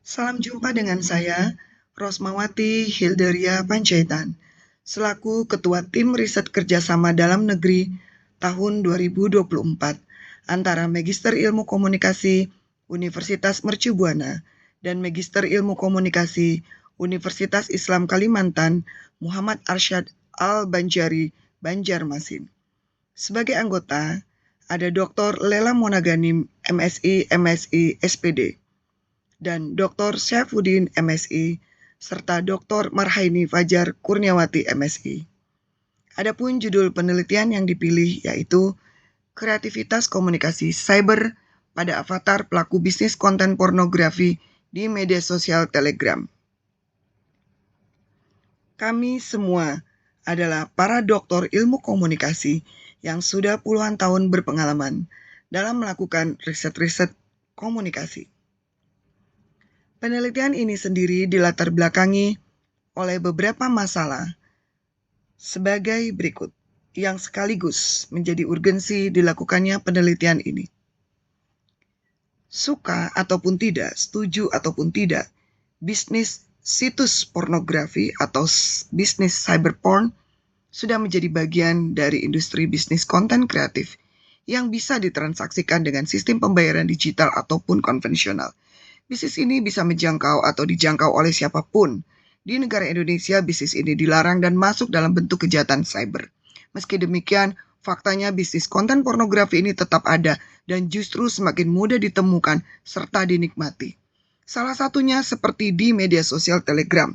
Salam jumpa dengan saya, Rosmawati Hildaria Panjaitan, selaku Ketua Tim Riset Kerjasama Dalam Negeri tahun 2024 antara Magister Ilmu Komunikasi Universitas Mercu Buana dan Magister Ilmu Komunikasi Universitas Islam Kalimantan Muhammad Arsyad Al-Banjari, Banjarmasin. Sebagai anggota, ada Dr. Lela Monaganim, MSI, MSI, SPD, dan Dr. Syafudin, MSI, serta Dr. Marhaini Fajar Kurniawati, MSI. Adapun judul penelitian yang dipilih yaitu Kreativitas Komunikasi Cyber pada Avatar Pelaku Bisnis Konten Pornografi di Media Sosial Telegram. Kami semua adalah para doktor ilmu komunikasi yang sudah puluhan tahun berpengalaman dalam melakukan riset-riset komunikasi. Penelitian ini sendiri dilatar belakangi oleh beberapa masalah sebagai berikut, yang sekaligus menjadi urgensi dilakukannya penelitian ini. Suka ataupun tidak, setuju ataupun tidak, bisnis situs pornografi atau bisnis cyberporn sudah menjadi bagian dari industri bisnis konten kreatif yang bisa ditransaksikan dengan sistem pembayaran digital ataupun konvensional. Bisnis ini bisa menjangkau atau dijangkau oleh siapapun. Di negara Indonesia, bisnis ini dilarang dan masuk dalam bentuk kejahatan cyber. Meski demikian, faktanya bisnis konten pornografi ini tetap ada dan justru semakin mudah ditemukan serta dinikmati. Salah satunya seperti di media sosial Telegram.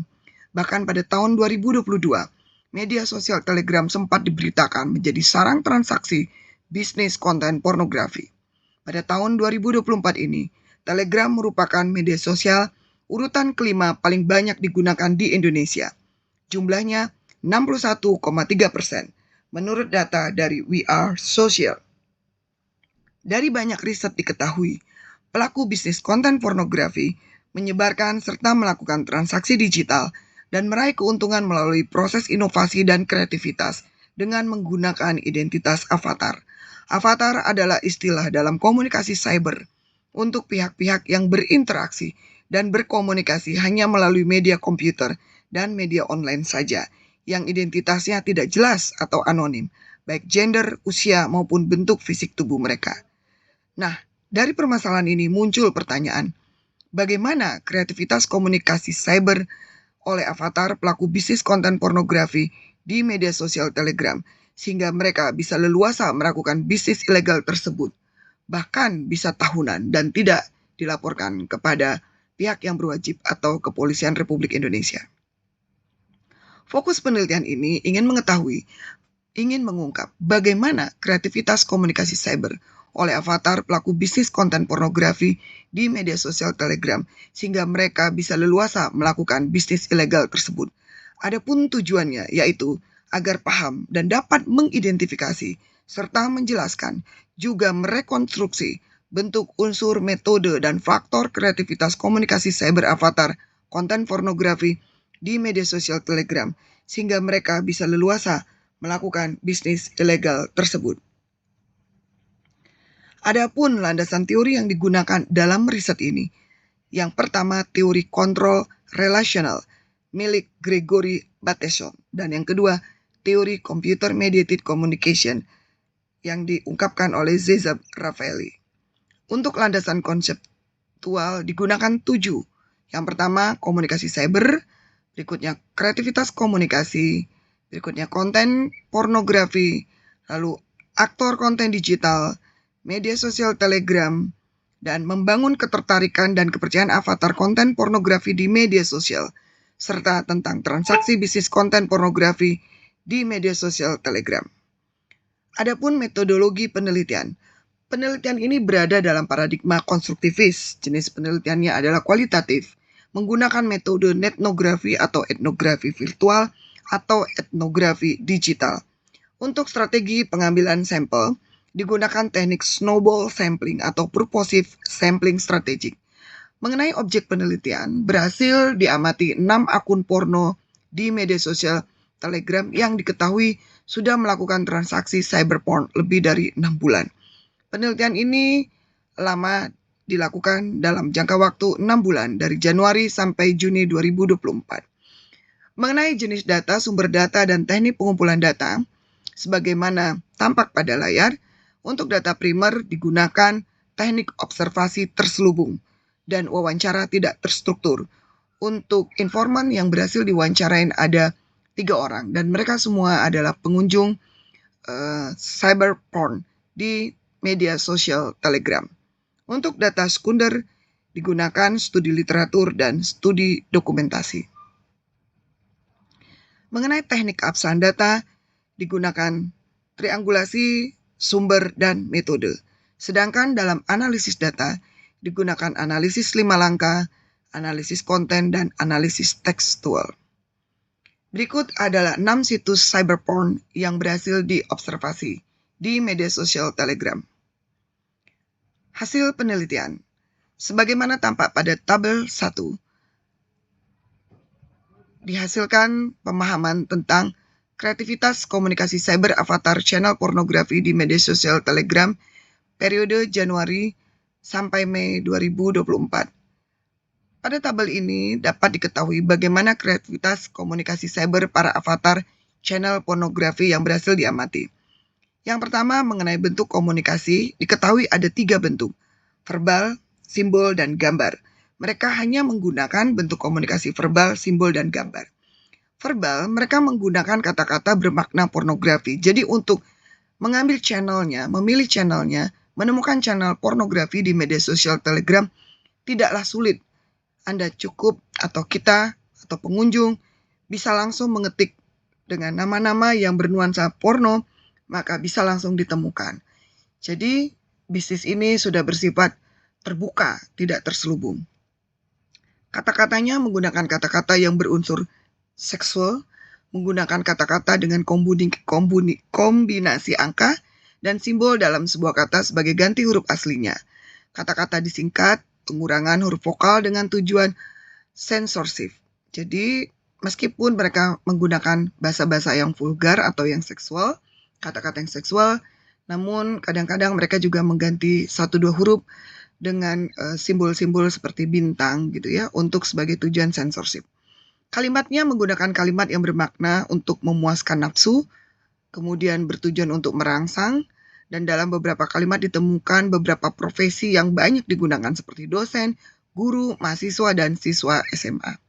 Bahkan pada tahun 2022, media sosial Telegram sempat diberitakan menjadi sarang transaksi bisnis konten pornografi. Pada tahun 2024 ini, Telegram merupakan media sosial urutan kelima paling banyak digunakan di Indonesia. Jumlahnya 61,3% menurut data dari We Are Social. Dari banyak riset diketahui, pelaku bisnis konten pornografi menyebarkan serta melakukan transaksi digital dan meraih keuntungan melalui proses inovasi dan kreativitas dengan menggunakan identitas avatar. Avatar adalah istilah dalam komunikasi cyber untuk pihak-pihak yang berinteraksi dan berkomunikasi hanya melalui media komputer dan media online saja, yang identitasnya tidak jelas atau anonim, baik gender, usia, maupun bentuk fisik tubuh mereka. Nah, dari permasalahan ini muncul pertanyaan, bagaimana kreativitas komunikasi cyber oleh avatar pelaku bisnis konten pornografi di media sosial Telegram, sehingga mereka bisa leluasa melakukan bisnis ilegal tersebut, bahkan bisa tahunan dan tidak dilaporkan kepada pihak yang berwajib atau Kepolisian Republik Indonesia. Fokus penelitian ini ingin mengungkap bagaimana kreativitas komunikasi cyber oleh avatar pelaku bisnis konten pornografi di media sosial Telegram sehingga mereka bisa leluasa melakukan bisnis ilegal tersebut. Adapun tujuannya yaitu agar paham dan dapat mengidentifikasi serta menjelaskan juga merekonstruksi bentuk unsur, metode, dan faktor kreativitas komunikasi cyber avatar konten pornografi di media sosial Telegram sehingga mereka bisa leluasa melakukan bisnis ilegal tersebut. Adapun landasan teori yang digunakan dalam riset ini, yang pertama teori kontrol relasional milik Gregory Bateson, dan yang kedua teori computer mediated communication yang diungkapkan oleh Zezab Rafaeli. Untuk landasan konseptual digunakan 7. Yang pertama komunikasi cyber, berikutnya kreativitas komunikasi, berikutnya konten pornografi, lalu aktor konten digital, media sosial Telegram, dan membangun ketertarikan dan kepercayaan avatar konten pornografi di media sosial, serta tentang transaksi bisnis konten pornografi di media sosial Telegram. Adapun metodologi penelitian. Penelitian ini berada dalam paradigma konstruktivis. Jenis penelitiannya adalah kualitatif, menggunakan metode netnografi atau etnografi virtual atau etnografi digital. Untuk strategi pengambilan sampel, digunakan teknik snowball sampling atau purposive sampling strategic. Mengenai objek penelitian, berhasil diamati 6 akun porno di media sosial Telegram yang diketahui sudah melakukan transaksi cyberporn lebih dari 6 bulan. Penelitian ini lama dilakukan dalam jangka waktu 6 bulan dari Januari sampai Juni 2024. Mengenai jenis data, sumber data, dan teknik pengumpulan data, sebagaimana tampak pada layar, untuk data primer digunakan teknik observasi terselubung dan wawancara tidak terstruktur. Untuk informan yang berhasil diwawancarain ada 3 orang, dan mereka semua adalah pengunjung cyber porn di media sosial Telegram. Untuk data sekunder digunakan studi literatur dan studi dokumentasi. Mengenai teknik keabsahan data, digunakan triangulasi, sumber, dan metode. Sedangkan dalam analisis data, digunakan analisis 5 langkah, analisis konten, dan analisis tekstual. Berikut adalah 6 situs cyberporn yang berhasil diobservasi di media sosial Telegram. Hasil penelitian. Sebagaimana tampak pada tabel 1, dihasilkan pemahaman tentang kreativitas komunikasi cyber avatar channel pornografi di media sosial Telegram periode Januari sampai Mei 2024. Pada tabel ini dapat diketahui bagaimana kreativitas komunikasi cyber para avatar channel pornografi yang berhasil diamati. Yang pertama, mengenai bentuk komunikasi, diketahui ada 3 bentuk, verbal, simbol, dan gambar. Mereka hanya menggunakan bentuk komunikasi verbal, simbol, dan gambar. Verbal, mereka menggunakan kata-kata bermakna pornografi. Jadi untuk mengambil channelnya, memilih channelnya, menemukan channel pornografi di media sosial Telegram tidaklah sulit. Anda cukup atau kita atau pengunjung bisa langsung mengetik dengan nama-nama yang bernuansa porno, maka bisa langsung ditemukan. Jadi bisnis ini sudah bersifat terbuka, tidak terselubung. Kata-katanya menggunakan kata-kata yang berunsur seksual, menggunakan kata-kata dengan kombinasi angka dan simbol dalam sebuah kata sebagai ganti huruf aslinya. Kata-kata disingkat, pengurangan huruf vokal dengan tujuan sensorship. Jadi, meskipun mereka menggunakan bahasa-bahasa yang vulgar atau yang seksual, kata-kata yang seksual, namun kadang-kadang mereka juga mengganti 1-2 huruf dengan simbol-simbol seperti bintang gitu ya, untuk sebagai tujuan sensorship. Kalimatnya menggunakan kalimat yang bermakna untuk memuaskan nafsu, kemudian bertujuan untuk merangsang, dan dalam beberapa kalimat ditemukan beberapa profesi yang banyak digunakan seperti dosen, guru, mahasiswa, dan siswa SMA.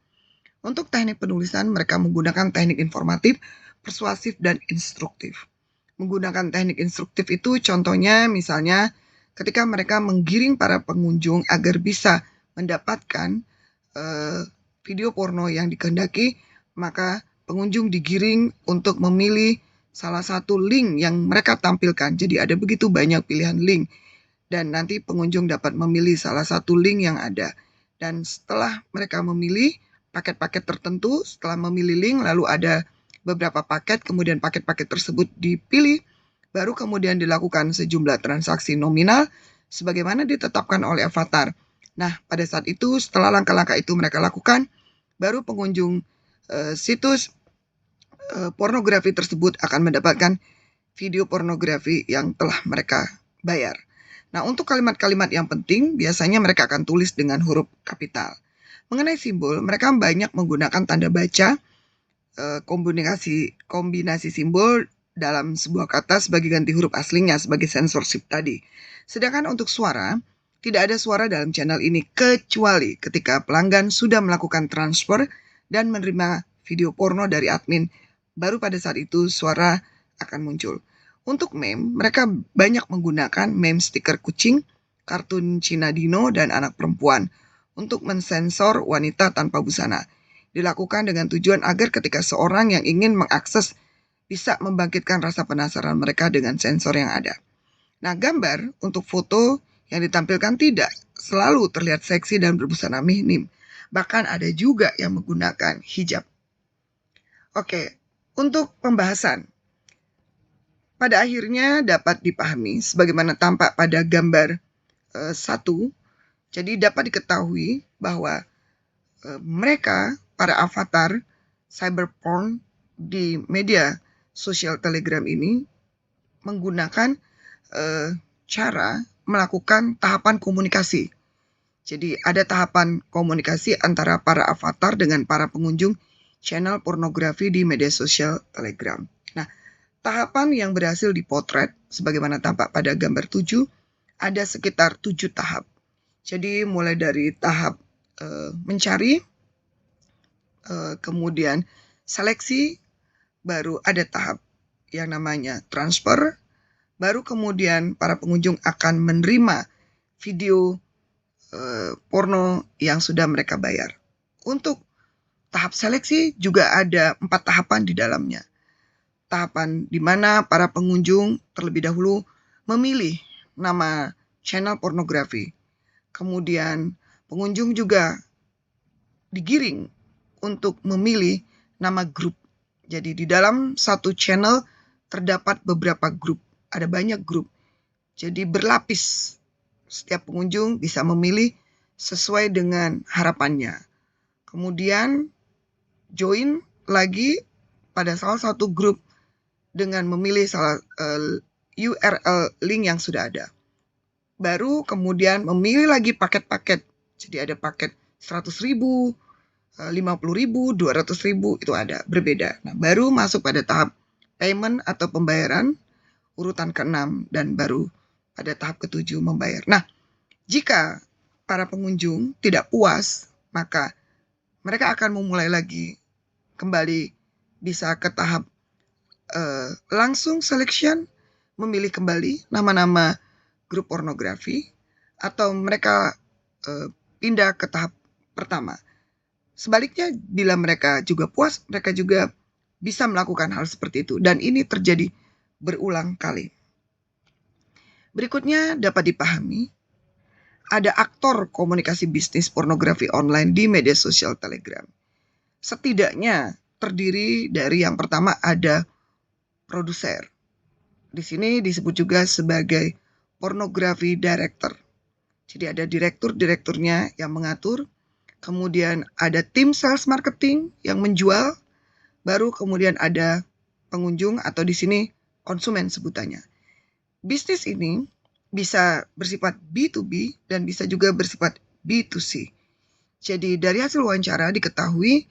Untuk teknik penulisan, mereka menggunakan teknik informatif, persuasif, dan instruktif. Menggunakan teknik instruktif itu contohnya misalnya ketika mereka menggiring para pengunjung agar bisa mendapatkan video porno yang dikehendaki, maka pengunjung digiring untuk memilih salah satu link yang mereka tampilkan. Jadi ada begitu banyak pilihan link dan nanti pengunjung dapat memilih salah satu link yang ada. Dan setelah mereka memilih paket-paket tertentu, setelah memilih link lalu ada beberapa paket, kemudian paket-paket tersebut dipilih, baru kemudian dilakukan sejumlah transaksi nominal sebagaimana ditetapkan oleh avatar. Nah, pada saat itu setelah langkah-langkah itu mereka lakukan, baru pengunjung situs pornografi tersebut akan mendapatkan video pornografi yang telah mereka bayar. Nah, untuk kalimat-kalimat yang penting biasanya mereka akan tulis dengan huruf kapital. Mengenai simbol, mereka banyak menggunakan tanda baca, kombinasi simbol dalam sebuah kata sebagai ganti huruf aslinya sebagai sensorship tadi. Sedangkan untuk suara, tidak ada suara dalam channel ini kecuali ketika pelanggan sudah melakukan transfer dan menerima video porno dari admin. Baru pada saat itu suara akan muncul. Untuk meme, mereka banyak menggunakan meme stiker kucing, kartun Cina Dino, dan anak perempuan untuk mensensor wanita tanpa busana. Dilakukan dengan tujuan agar ketika seorang yang ingin mengakses bisa membangkitkan rasa penasaran mereka dengan sensor yang ada. Nah, gambar untuk foto yang ditampilkan tidak selalu terlihat seksi dan berbusana minim. Bahkan ada juga yang menggunakan hijab. Oke, untuk pembahasan. Pada akhirnya dapat dipahami sebagaimana tampak pada gambar 1. Jadi dapat diketahui bahwa mereka, para avatar cyberporn di media sosial Telegram ini menggunakan cara melakukan tahapan komunikasi. Jadi ada tahapan komunikasi antara para avatar dengan para pengunjung channel pornografi di media sosial Telegram. Nah, tahapan yang berhasil dipotret sebagaimana tampak pada gambar 7 ada sekitar 7 tahap. Jadi mulai dari tahap mencari, kemudian seleksi, baru ada tahap yang namanya transfer, baru kemudian para pengunjung akan menerima video porno yang sudah mereka bayar. Untuk tahap seleksi juga ada 4 tahapan di dalamnya. Tahapan di mana para pengunjung terlebih dahulu memilih nama channel pornografi. Kemudian pengunjung juga digiring untuk memilih nama grup. Jadi di dalam satu channel terdapat beberapa grup, ada banyak grup. Jadi berlapis. Setiap pengunjung bisa memilih sesuai dengan harapannya. Kemudian join lagi pada salah satu grup dengan memilih URL link yang sudah ada. Baru kemudian memilih lagi paket-paket. Jadi ada paket 100.000, 50.000, 200.000 itu ada, berbeda. Nah, baru masuk pada tahap payment atau pembayaran urutan ke-6 dan baru pada tahap ke-7 membayar. Nah, jika para pengunjung tidak puas, maka mereka akan memulai lagi kembali bisa ke tahap langsung selection, memilih kembali nama-nama grup pornografi, atau mereka pindah ke tahap pertama. Sebaliknya, bila mereka juga puas, mereka juga bisa melakukan hal seperti itu. Dan ini terjadi berulang kali. Berikutnya dapat dipahami, ada aktor komunikasi bisnis pornografi online di media sosial Telegram. Setidaknya terdiri dari yang pertama ada produser. Di sini disebut juga sebagai pornografi director. Jadi ada direkturnya yang mengatur, kemudian ada tim sales marketing yang menjual, baru kemudian ada pengunjung atau di sini konsumen sebutannya. Bisnis ini bisa bersifat B2B dan bisa juga bersifat B2C. Jadi dari hasil wawancara diketahui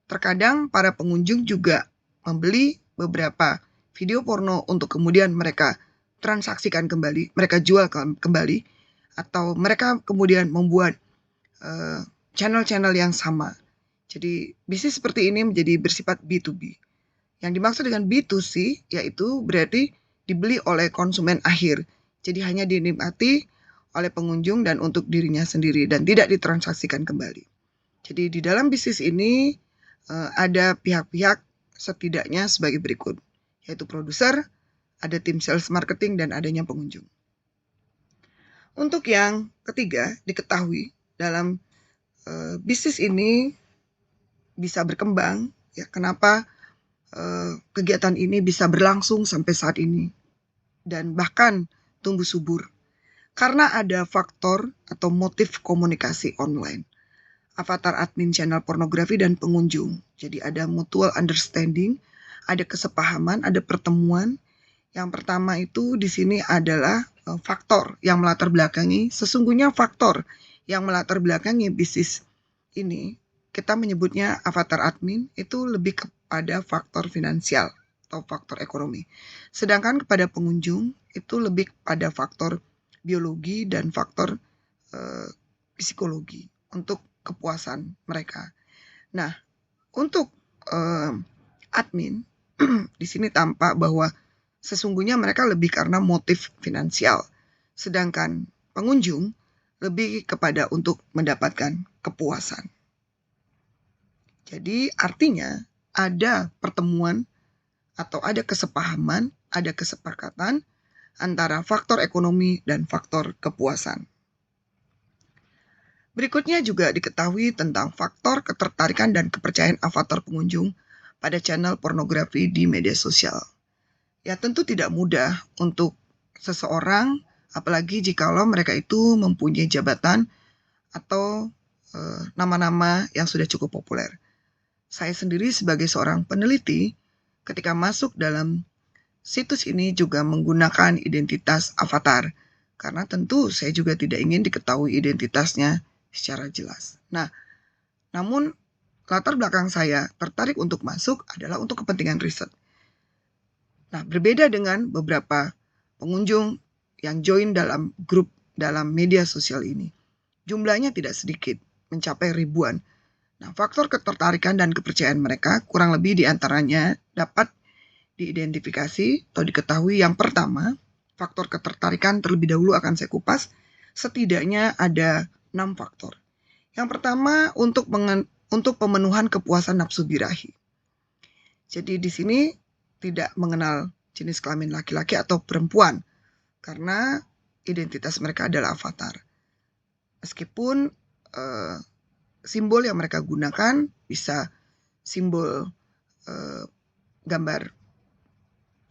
terkadang para pengunjung juga membeli beberapa video porno untuk kemudian mereka transaksikan kembali, mereka jual kembali, atau mereka kemudian membuat channel-channel yang sama. Jadi bisnis seperti ini menjadi bersifat B2B. Yang dimaksud dengan B2C yaitu berarti dibeli oleh konsumen akhir. Jadi hanya dinikmati oleh pengunjung dan untuk dirinya sendiri dan tidak ditransaksikan kembali. Jadi di dalam bisnis ini ada pihak-pihak setidaknya sebagai berikut, yaitu produser, ada tim sales marketing, dan adanya pengunjung. Untuk yang ketiga, diketahui dalam bisnis ini bisa berkembang, ya kenapa kegiatan ini bisa berlangsung sampai saat ini dan bahkan tumbuh subur. Karena ada faktor atau motif komunikasi online. Avatar admin channel pornografi dan pengunjung. Jadi ada mutual understanding, ada kesepahaman, ada pertemuan. Yang pertama itu di sini adalah faktor yang melatar belakangi. Sesungguhnya faktor yang melatar belakangi bisnis ini, kita menyebutnya avatar admin, itu lebih kepada faktor finansial atau faktor ekonomi. Sedangkan kepada pengunjung itu lebih pada faktor biologi dan faktor psikologi untuk kepuasan mereka. Nah, untuk admin di sini tampak bahwa sesungguhnya mereka lebih karena motif finansial, sedangkan pengunjung lebih kepada untuk mendapatkan kepuasan. Jadi artinya ada pertemuan atau ada kesepahaman, ada kesepakatan antara faktor ekonomi dan faktor kepuasan. Berikutnya juga diketahui tentang faktor ketertarikan dan kepercayaan avatar pengunjung pada channel pornografi di media sosial. Ya tentu tidak mudah untuk seseorang, apalagi jikalau mereka itu mempunyai jabatan atau nama-nama yang sudah cukup populer. Saya sendiri sebagai seorang peneliti, ketika masuk dalam situs ini juga menggunakan identitas avatar, karena tentu saya juga tidak ingin diketahui identitasnya secara jelas. Nah, namun latar belakang saya tertarik untuk masuk adalah untuk kepentingan riset. Nah, berbeda dengan beberapa pengunjung yang join dalam grup dalam media sosial ini. Jumlahnya tidak sedikit, mencapai ribuan. Nah, faktor ketertarikan dan kepercayaan mereka kurang lebih diantaranya dapat diidentifikasi atau diketahui. Yang pertama, faktor ketertarikan terlebih dahulu akan saya kupas. Setidaknya ada 6 faktor. Yang pertama, untuk pemenuhan kepuasan nafsu birahi. Jadi di sini tidak mengenal jenis kelamin laki-laki atau perempuan karena identitas mereka adalah avatar. Meskipun simbol yang mereka gunakan bisa simbol gambar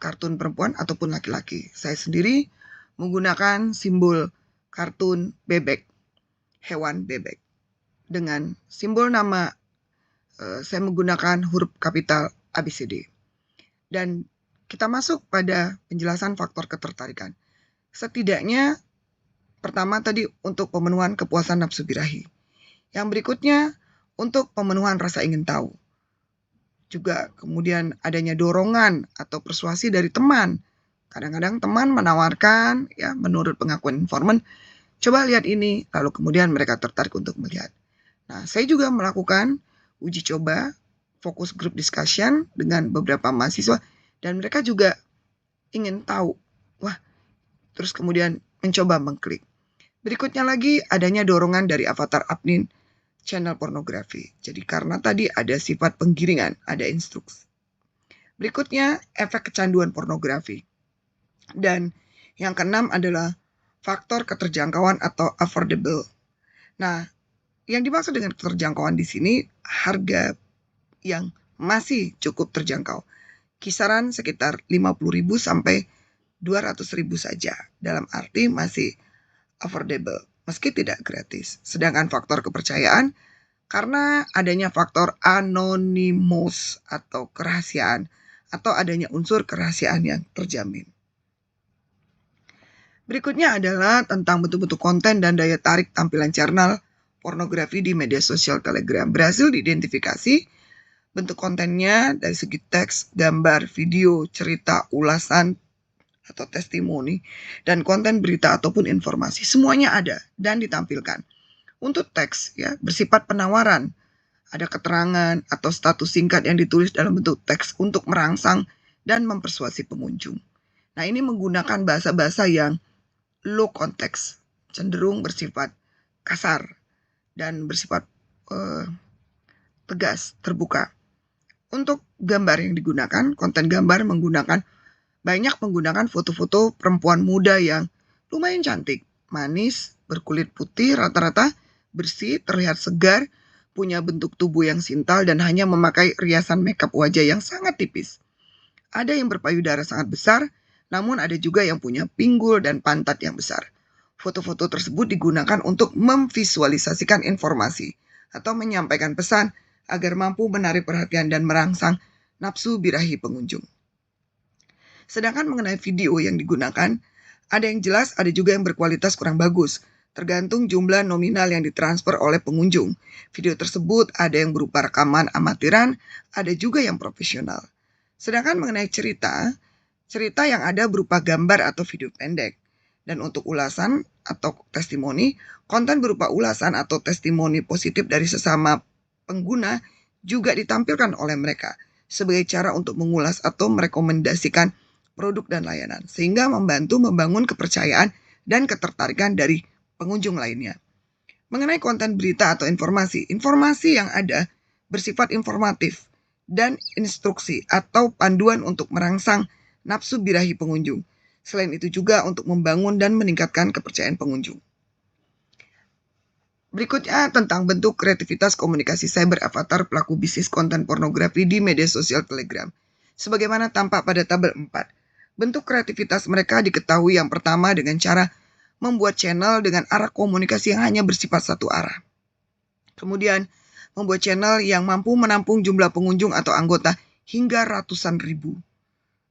kartun perempuan ataupun laki-laki. Saya sendiri menggunakan simbol kartun bebek, hewan bebek. Dengan simbol nama saya menggunakan huruf kapital ABCD. Dan kita masuk pada penjelasan faktor ketertarikan. Setidaknya pertama tadi untuk pemenuhan kepuasan nafsu birahi. Yang berikutnya untuk pemenuhan rasa ingin tahu. Juga kemudian adanya dorongan atau persuasi dari teman. Kadang-kadang teman menawarkan, ya menurut pengakuan informan, coba lihat ini, lalu kemudian mereka tertarik untuk melihat. Nah, saya juga melakukan uji coba fokus group discussion dengan beberapa mahasiswa dan mereka juga ingin tahu. Wah, terus kemudian mencoba mengklik. Berikutnya lagi adanya dorongan dari avatar admin channel pornografi. Jadi karena tadi ada sifat penggiringan, ada instruksi. Berikutnya efek kecanduan pornografi. Dan yang keenam adalah faktor keterjangkauan atau affordable. Nah, yang dimaksud dengan keterjangkauan di sini harga yang masih cukup terjangkau. Kisaran sekitar 50.000 sampai 200.000 saja. Dalam arti masih affordable, meski tidak gratis. Sedangkan faktor kepercayaan karena adanya faktor anonymous atau kerahasiaan atau adanya unsur kerahasiaan yang terjamin. Berikutnya adalah tentang bentuk-bentuk konten dan daya tarik tampilan channel pornografi di media sosial Telegram. Berhasil diidentifikasi bentuk kontennya dari segi teks, gambar, video, cerita, ulasan, atau testimoni, dan konten berita ataupun informasi. Semuanya ada dan ditampilkan. Untuk teks, ya bersifat penawaran. Ada keterangan atau status singkat yang ditulis dalam bentuk teks untuk merangsang dan mempersuasi pengunjung. Nah, ini menggunakan bahasa-bahasa yang low context, cenderung bersifat kasar dan bersifat tegas, terbuka. Untuk gambar yang digunakan, konten gambar banyak menggunakan foto-foto perempuan muda yang lumayan cantik, manis, berkulit putih, rata-rata bersih, terlihat segar, punya bentuk tubuh yang sintal dan hanya memakai riasan makeup wajah yang sangat tipis. Ada yang berpayudara sangat besar, namun ada juga yang punya pinggul dan pantat yang besar. Foto-foto tersebut digunakan untuk memvisualisasikan informasi atau menyampaikan pesan agar mampu menarik perhatian dan merangsang nafsu birahi pengunjung. Sedangkan mengenai video yang digunakan, ada yang jelas, ada juga yang berkualitas kurang bagus, tergantung jumlah nominal yang ditransfer oleh pengunjung. Video tersebut ada yang berupa rekaman amatiran, ada juga yang profesional. Sedangkan mengenai cerita yang ada berupa gambar atau video pendek. Dan untuk ulasan atau testimoni, konten berupa ulasan atau testimoni positif dari sesama pengguna juga ditampilkan oleh mereka sebagai cara untuk mengulas atau merekomendasikan produk dan layanan, sehingga membantu membangun kepercayaan dan ketertarikan dari pengunjung lainnya. Mengenai konten berita atau informasi yang ada bersifat informatif dan instruksi atau panduan untuk merangsang nafsu birahi pengunjung. Selain itu juga untuk membangun dan meningkatkan kepercayaan pengunjung. Berikutnya tentang bentuk kreativitas komunikasi cyber avatar pelaku bisnis konten pornografi di media sosial Telegram. Sebagaimana tampak pada tabel 4. Bentuk kreativitas mereka diketahui yang pertama dengan cara membuat channel dengan arah komunikasi yang hanya bersifat satu arah. Kemudian membuat channel yang mampu menampung jumlah pengunjung atau anggota hingga ratusan ribu.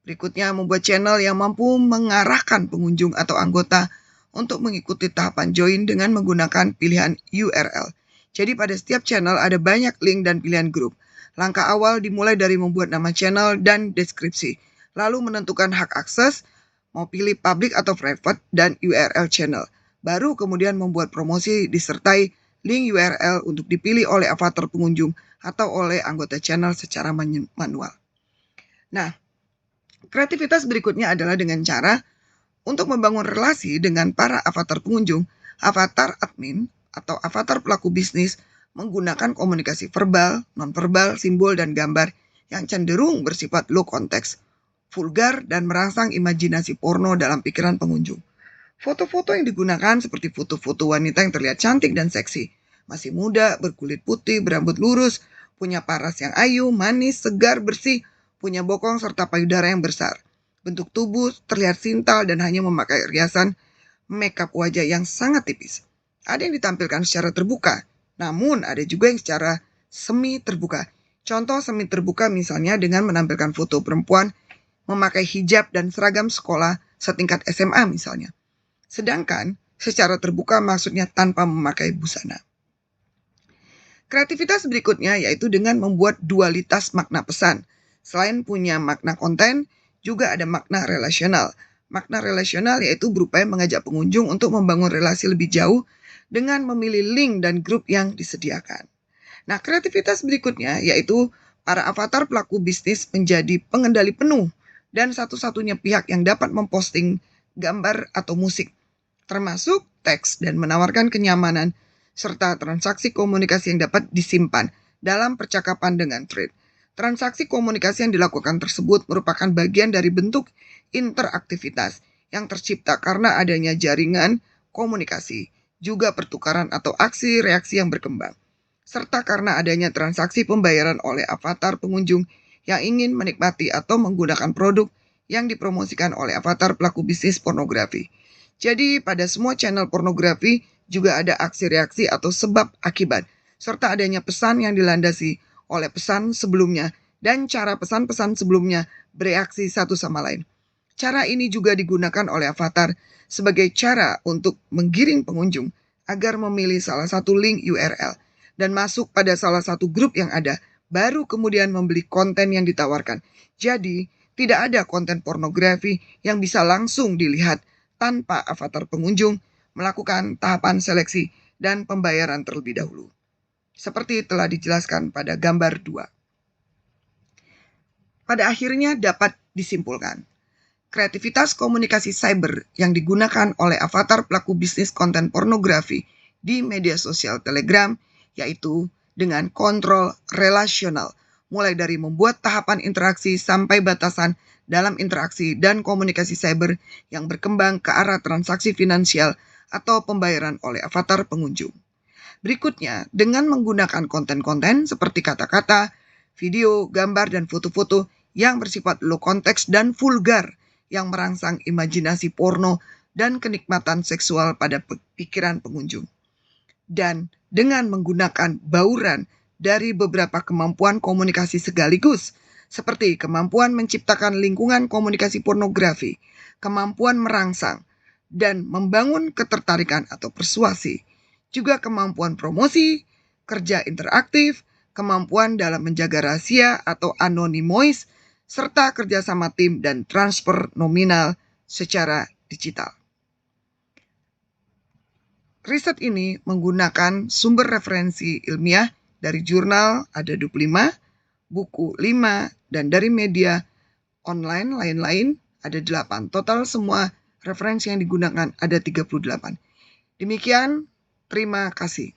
Berikutnya membuat channel yang mampu mengarahkan pengunjung atau anggota untuk mengikuti tahapan join dengan menggunakan pilihan URL. Jadi pada setiap channel ada banyak link dan pilihan grup. Langkah awal dimulai dari membuat nama channel dan deskripsi, lalu menentukan hak akses, mau pilih public atau private, dan URL channel. Baru kemudian membuat promosi disertai link URL untuk dipilih oleh avatar pengunjung atau oleh anggota channel secara manual. Nah, kreativitas berikutnya adalah dengan cara untuk membangun relasi dengan para avatar pengunjung, avatar admin, atau avatar pelaku bisnis menggunakan komunikasi verbal, nonverbal, simbol, dan gambar yang cenderung bersifat low konteks, vulgar, dan merangsang imajinasi porno dalam pikiran pengunjung. Foto-foto yang digunakan seperti foto-foto wanita yang terlihat cantik dan seksi, masih muda, berkulit putih, berambut lurus, punya paras yang ayu, manis, segar, bersih, punya bokong serta payudara yang besar. Bentuk tubuh terlihat sintal dan hanya memakai riasan makeup wajah yang sangat tipis. Ada yang ditampilkan secara terbuka, namun ada juga yang secara semi terbuka. Contoh semi terbuka misalnya dengan menampilkan foto perempuan memakai hijab dan seragam sekolah setingkat SMA misalnya. Sedangkan secara terbuka maksudnya tanpa memakai busana. Kreativitas berikutnya yaitu dengan membuat dualitas makna pesan. Selain punya makna konten, juga ada makna relasional. Makna relasional yaitu berupaya mengajak pengunjung untuk membangun relasi lebih jauh dengan memilih link dan grup yang disediakan. Nah, kreativitas berikutnya yaitu para avatar pelaku bisnis menjadi pengendali penuh dan satu-satunya pihak yang dapat memposting gambar atau musik, termasuk teks, dan menawarkan kenyamanan serta transaksi komunikasi yang dapat disimpan dalam percakapan dengan thread. Transaksi komunikasi yang dilakukan tersebut merupakan bagian dari bentuk interaktivitas yang tercipta karena adanya jaringan komunikasi, juga pertukaran atau aksi reaksi yang berkembang, serta karena adanya transaksi pembayaran oleh avatar pengunjung yang ingin menikmati atau menggunakan produk yang dipromosikan oleh avatar pelaku bisnis pornografi. Jadi pada semua channel pornografi juga ada aksi reaksi atau sebab akibat, serta adanya pesan yang dilandasi oleh pesan sebelumnya dan cara pesan-pesan sebelumnya bereaksi satu sama lain. Cara ini juga digunakan oleh avatar sebagai cara untuk menggiring pengunjung agar memilih salah satu link URL dan masuk pada salah satu grup yang ada, baru kemudian membeli konten yang ditawarkan. Jadi, tidak ada konten pornografi yang bisa langsung dilihat tanpa avatar pengunjung melakukan tahapan seleksi dan pembayaran terlebih dahulu. Seperti telah dijelaskan pada gambar 2. Pada akhirnya dapat disimpulkan, kreativitas komunikasi cyber yang digunakan oleh avatar pelaku bisnis konten pornografi di media sosial Telegram yaitu dengan kontrol relasional, mulai dari membuat tahapan interaksi sampai batasan dalam interaksi dan komunikasi cyber yang berkembang ke arah transaksi finansial atau pembayaran oleh avatar pengunjung. Berikutnya, dengan menggunakan konten-konten seperti kata-kata, video, gambar, dan foto-foto yang bersifat low konteks dan vulgar yang merangsang imajinasi porno dan kenikmatan seksual pada pikiran pengunjung. Dan dengan menggunakan bauran dari beberapa kemampuan komunikasi sekaligus, seperti kemampuan menciptakan lingkungan komunikasi pornografi, kemampuan merangsang, dan membangun ketertarikan atau persuasi, juga kemampuan promosi, kerja interaktif, kemampuan dalam menjaga rahasia atau anonimois, serta kerjasama tim dan transfer nominal secara digital. Riset ini menggunakan sumber referensi ilmiah dari jurnal ada 25, buku 5, dan dari media online lain-lain ada 8. Total semua referensi yang digunakan ada 38. Demikian, terima kasih.